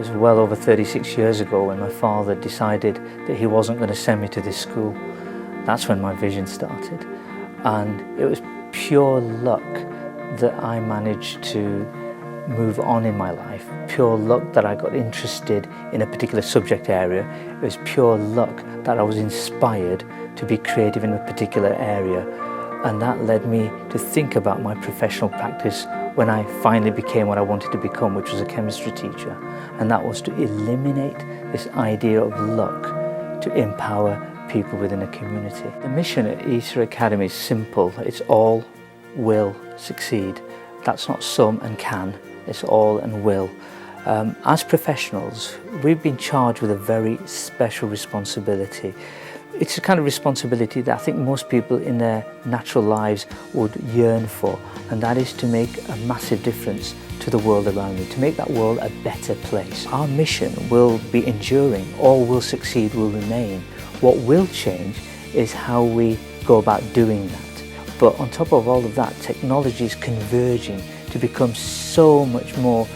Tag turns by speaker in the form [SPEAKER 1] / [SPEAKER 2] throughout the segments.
[SPEAKER 1] was well over 36 years ago when my father decided that he wasn't going to send me to this school. That's when my vision started. And it was pure luck that I managed to move on in my life. Pure luck that I got interested in a particular subject area. It was pure luck that I was inspired to be creative in a particular area. And that led me to think about my professional practice when I finally became what I wanted to become, which was a chemistry teacher. And that was to eliminate this idea of luck, to empower people within a community. The mission at Essa Academy is simple. It's all will succeed. That's not some and can, it's all and will. As professionals, we've been charged with a very special responsibility. It's a kind of responsibility that I think most people in their natural lives would yearn for, and that is to make a massive difference to the world around me, to make that world a better place. Our mission will be enduring, all will succeed will remain. What will change is how we go about doing that. But on top of all of that, technology is converging to become so much more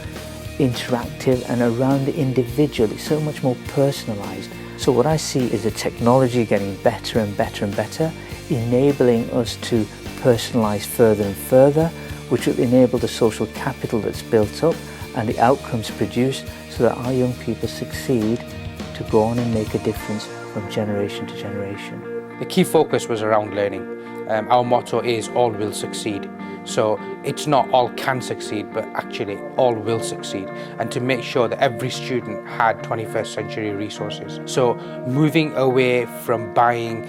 [SPEAKER 1] interactive and around the individual. It's so much more personalised. So what I see is the technology getting better and better and better, enabling us to personalise further and further, which will enable the social capital that's built up and the outcomes produced so that our young people succeed to go on and make a difference from generation to generation.
[SPEAKER 2] The key focus was around learning. Our motto is all will succeed. So it's not all can succeed, but actually all will succeed. And to make sure that every student had 21st century resources. So moving away from buying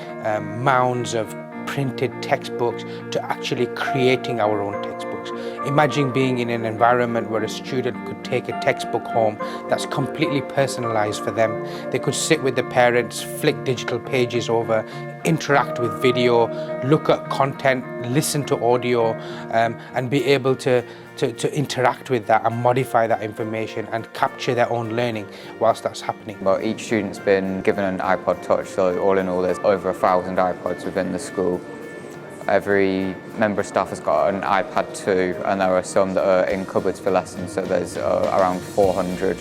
[SPEAKER 2] mounds of printed textbooks to actually creating our own textbooks. Imagine being in an environment where a student could take a textbook home that's completely personalized for them. They could sit with the parents, flick digital pages over, interact with video, look at content, listen to audio, and be able to interact with that and modify that information and capture their own learning whilst that's happening.
[SPEAKER 3] Well, each student's been given an iPod Touch, so all in all there's over 1,000 iPods within the school. Every member of staff has got an iPad too, and there are some that are in cupboards for lessons, so there's around 400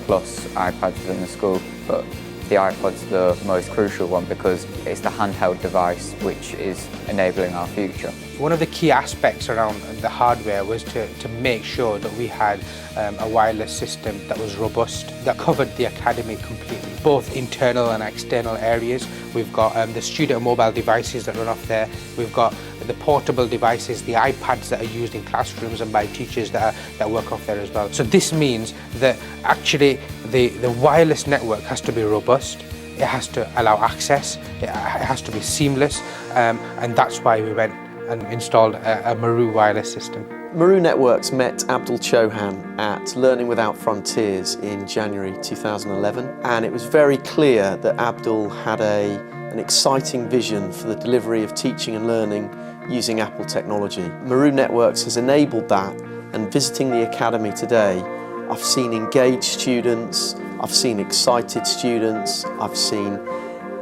[SPEAKER 3] plus iPads within the school. But the iPod's the most crucial one because it's the handheld device which is enabling our future.
[SPEAKER 2] One of the key aspects around the hardware was to make sure that we had a wireless system that was robust, that covered the academy completely, both internal and external areas. We've got the student mobile devices that run off there. We've got the portable devices, the iPads that are used in classrooms and by teachers that work off there as well. So this means that actually the wireless network has to be robust. It has to allow access. It has to be seamless, and that's why we went and installed a Maru wireless system.
[SPEAKER 4] Maru Networks met Abdul Chauhan at Learning Without Frontiers in January 2011, and it was very clear that Abdul had an exciting vision for the delivery of teaching and learning using Apple technology. Maru Networks has enabled that, and visiting the academy today, I've seen engaged students, I've seen excited students, I've seen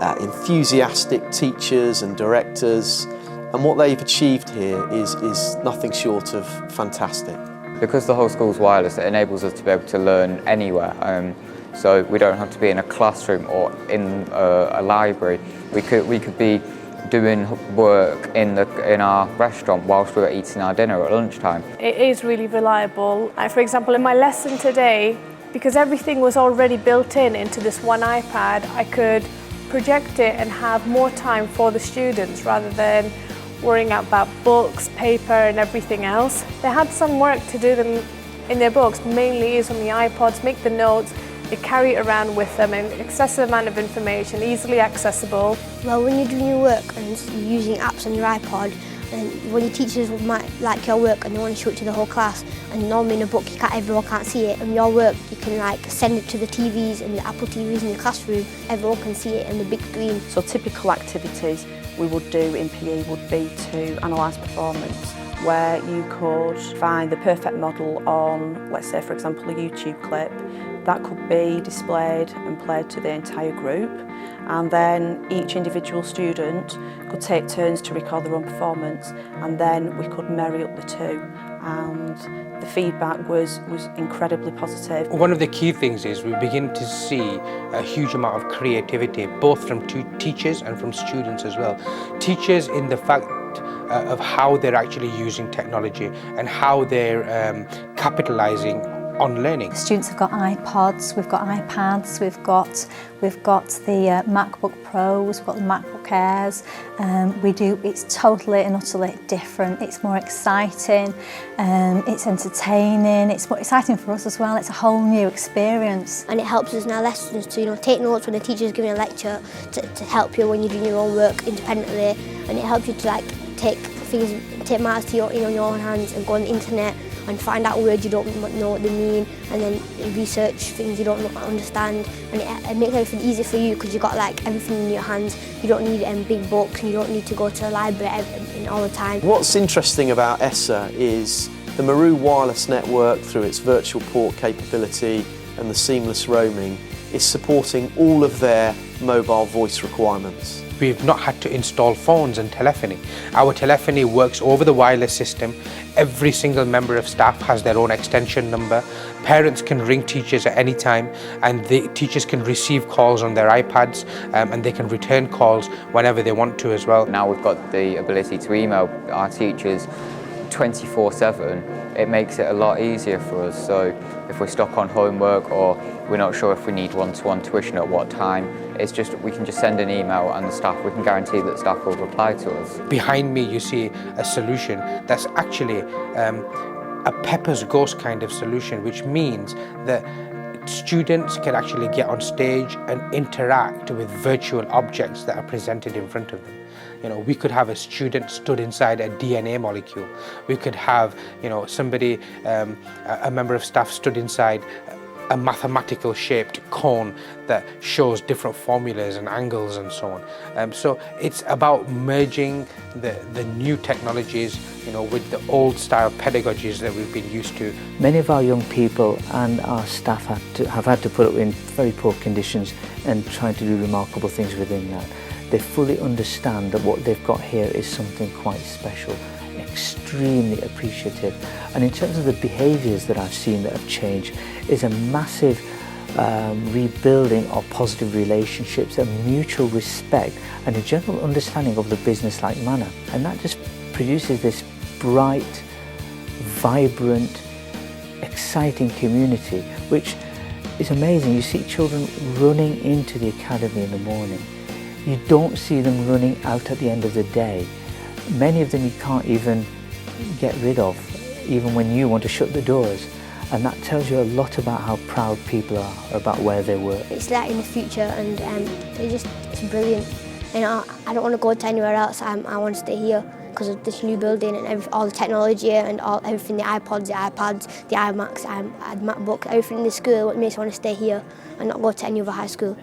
[SPEAKER 4] enthusiastic teachers and directors, and what they've achieved here is nothing short of fantastic.
[SPEAKER 3] Because the whole school's wireless, it enables us to be able to learn anywhere. So we don't have to be in a classroom or in a library. We could be doing work in our restaurant whilst we were eating our dinner at lunchtime.
[SPEAKER 5] It is really reliable. For example, in my lesson today, because everything was already built into this one iPad, I could project it and have more time for the students rather than worrying about books, paper and everything else. They had some work to do them in their books, mainly is on the iPods, make the notes, they carry it around with them, an excessive amount of information, easily accessible.
[SPEAKER 6] Well, when you're doing your work and you're using apps on your iPod, and when your teachers might like your work and they want to show it to the whole class, and normally in a book everyone can't see it, and your work you can send it to the TVs and the Apple TVs in the classroom, everyone can see it on the big screen.
[SPEAKER 7] So typical activities we would do in PE would be to analyse performance, where you could find the perfect model on, let's say for example, a YouTube clip that could be displayed and played to the entire group, and then each individual student could take turns to record their own performance, and then we could marry up the two and the feedback was incredibly positive.
[SPEAKER 2] One of the key things is we begin to see a huge amount of creativity, both from teachers and from students as well. Teachers in the fact of how they're actually using technology and how they're capitalising on learning.
[SPEAKER 8] The students have got iPods, we've got iPads, we've got the MacBook Pros, we've got the MacBook Airs. It's totally and utterly different. It's more exciting, it's entertaining, it's more exciting for us as well. It's a whole new experience.
[SPEAKER 6] And it helps us in our lessons to take notes when the teacher's giving a lecture, to help you when you're doing your own work independently, and it helps you to take matters to in your own hands and go on the internet and find out words you don't know what they mean, and then research things you don't understand, and it makes everything easy for you because you've got everything in your hands. You don't need big books, and you don't need to go to the library all the time.
[SPEAKER 4] What's interesting about ESSA is the Maru wireless network, through its virtual port capability and the seamless roaming, is supporting all of their mobile voice requirements.
[SPEAKER 2] We've not had to install phones and telephony. Our telephony works over the wireless system. Every single member of staff has their own extension number. Parents can ring teachers at any time, and the teachers can receive calls on their iPads, and they can return calls whenever they want to as well.
[SPEAKER 3] Now we've got the ability to email our teachers 24/7. It makes it a lot easier for us. So if we're stuck on homework or we're not sure if we need one-to-one tuition at what time, we can just send an email, and we can guarantee that staff will reply to us.
[SPEAKER 2] Behind me you see a solution that's actually a Pepper's Ghost kind of solution, which means that students can actually get on stage and interact with virtual objects that are presented in front of them. We could have a student stood inside a DNA molecule. We could have, somebody, a member of staff stood inside a mathematical shaped cone that shows different formulas and angles and so on. So it's about merging the new technologies, with the old style pedagogies that we've been used to.
[SPEAKER 1] Many of our young people and our staff have had to put up in very poor conditions and trying to do remarkable things within that. They fully understand that what they've got here is something quite special, extremely appreciative. And in terms of the behaviours that I've seen that have changed, is a massive rebuilding of positive relationships, a mutual respect and a general understanding of the business-like manner. And that just produces this bright, vibrant, exciting community, which is amazing. You see children running into the academy in the morning. You don't see them running out at the end of the day. Many of them you can't even get rid of, even when you want to shut the doors. And that tells you a lot about how proud people are about where they work.
[SPEAKER 6] It's in the future, and it's brilliant. I don't want to go to anywhere else. I want to stay here because of this new building and all the technology and everything, the iPods, the iPads, the iMacs, the MacBook, everything in the school. What makes me want to stay here and not go to any other high school.